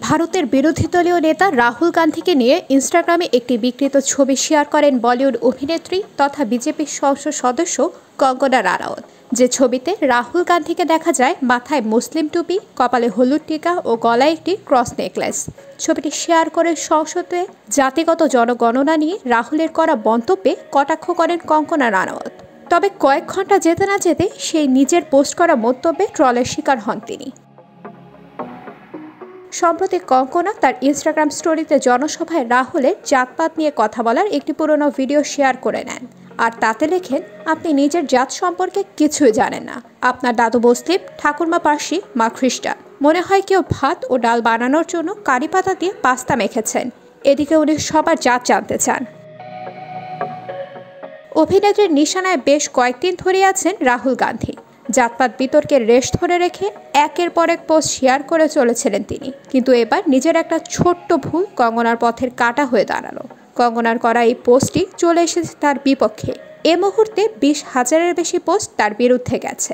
ভারতের বিরোধী দলীয় নেতা রাহুল গান্ধীকে নিয়ে ইনস্টাগ্রামে একটি বিকৃত ছবি শেয়ার করেন বলিউড অভিনেত্রী তথা বিজেপির সংসদ সদস্য কঙ্গনা রানাওয়াত। যে ছবিতে রাহুল গান্ধীকে দেখা যায় মাথায় মুসলিম টুপি, কপালে হলুদ টিকা ও গলায় একটি ক্রস নেকলেস। ছবিটি শেয়ার করে সংসদে জাতিগত জনগণনা নিয়ে রাহুলের করা মন্তব্যে কটাক্ষ করেন কঙ্গনা রানাওয়াত। তবে কয়েক ঘন্টা যেতে না যেতে সেই নিজের পোস্ট করা মন্তব্যে ট্রলের শিকার হন তিনি। সম্প্রতি কঙ্গনা তার ইনস্টাগ্রাম স্টোরিতে জনসভায় রাহুলের জাতপাত নিয়ে কথা বলার একটি পুরনো ভিডিও শেয়ার করে নেন। আর তাতে লেখেন, আপনি নিজের জাত সম্পর্কে কিছুই জানেন না। আপনার দাদু মুসলিম, ঠাকুরমা পার্সি, মা খ্রিস্টান। মনে হয় কেউ ভাত ও ডাল বানানোর জন্য কারি পাতা দিয়ে পাস্তা মেখেছেন। এদিকে উনি সবার জাত জানতে চান। অভিনেত্রীর নিশানায় বেশ কয়েকদিন ধরে আছেন রাহুল গান্ধী। জাতপাত বিতর্কের রেশ ধরে রেখে একের পর এক পোস্ট শেয়ার করে চলেছিলেন তিনি, কিন্তু এবার নিজের একটা ছোট্ট ভুল কঙ্গনার পথের কাঁটা হয়ে দাঁড়ালো। কঙ্গনার করা এই পোস্টটি চলে এসেছে তার বিপক্ষে। এ মুহূর্তে 20,000-এর বেশি পোস্ট তার বিরুদ্ধে গেছে।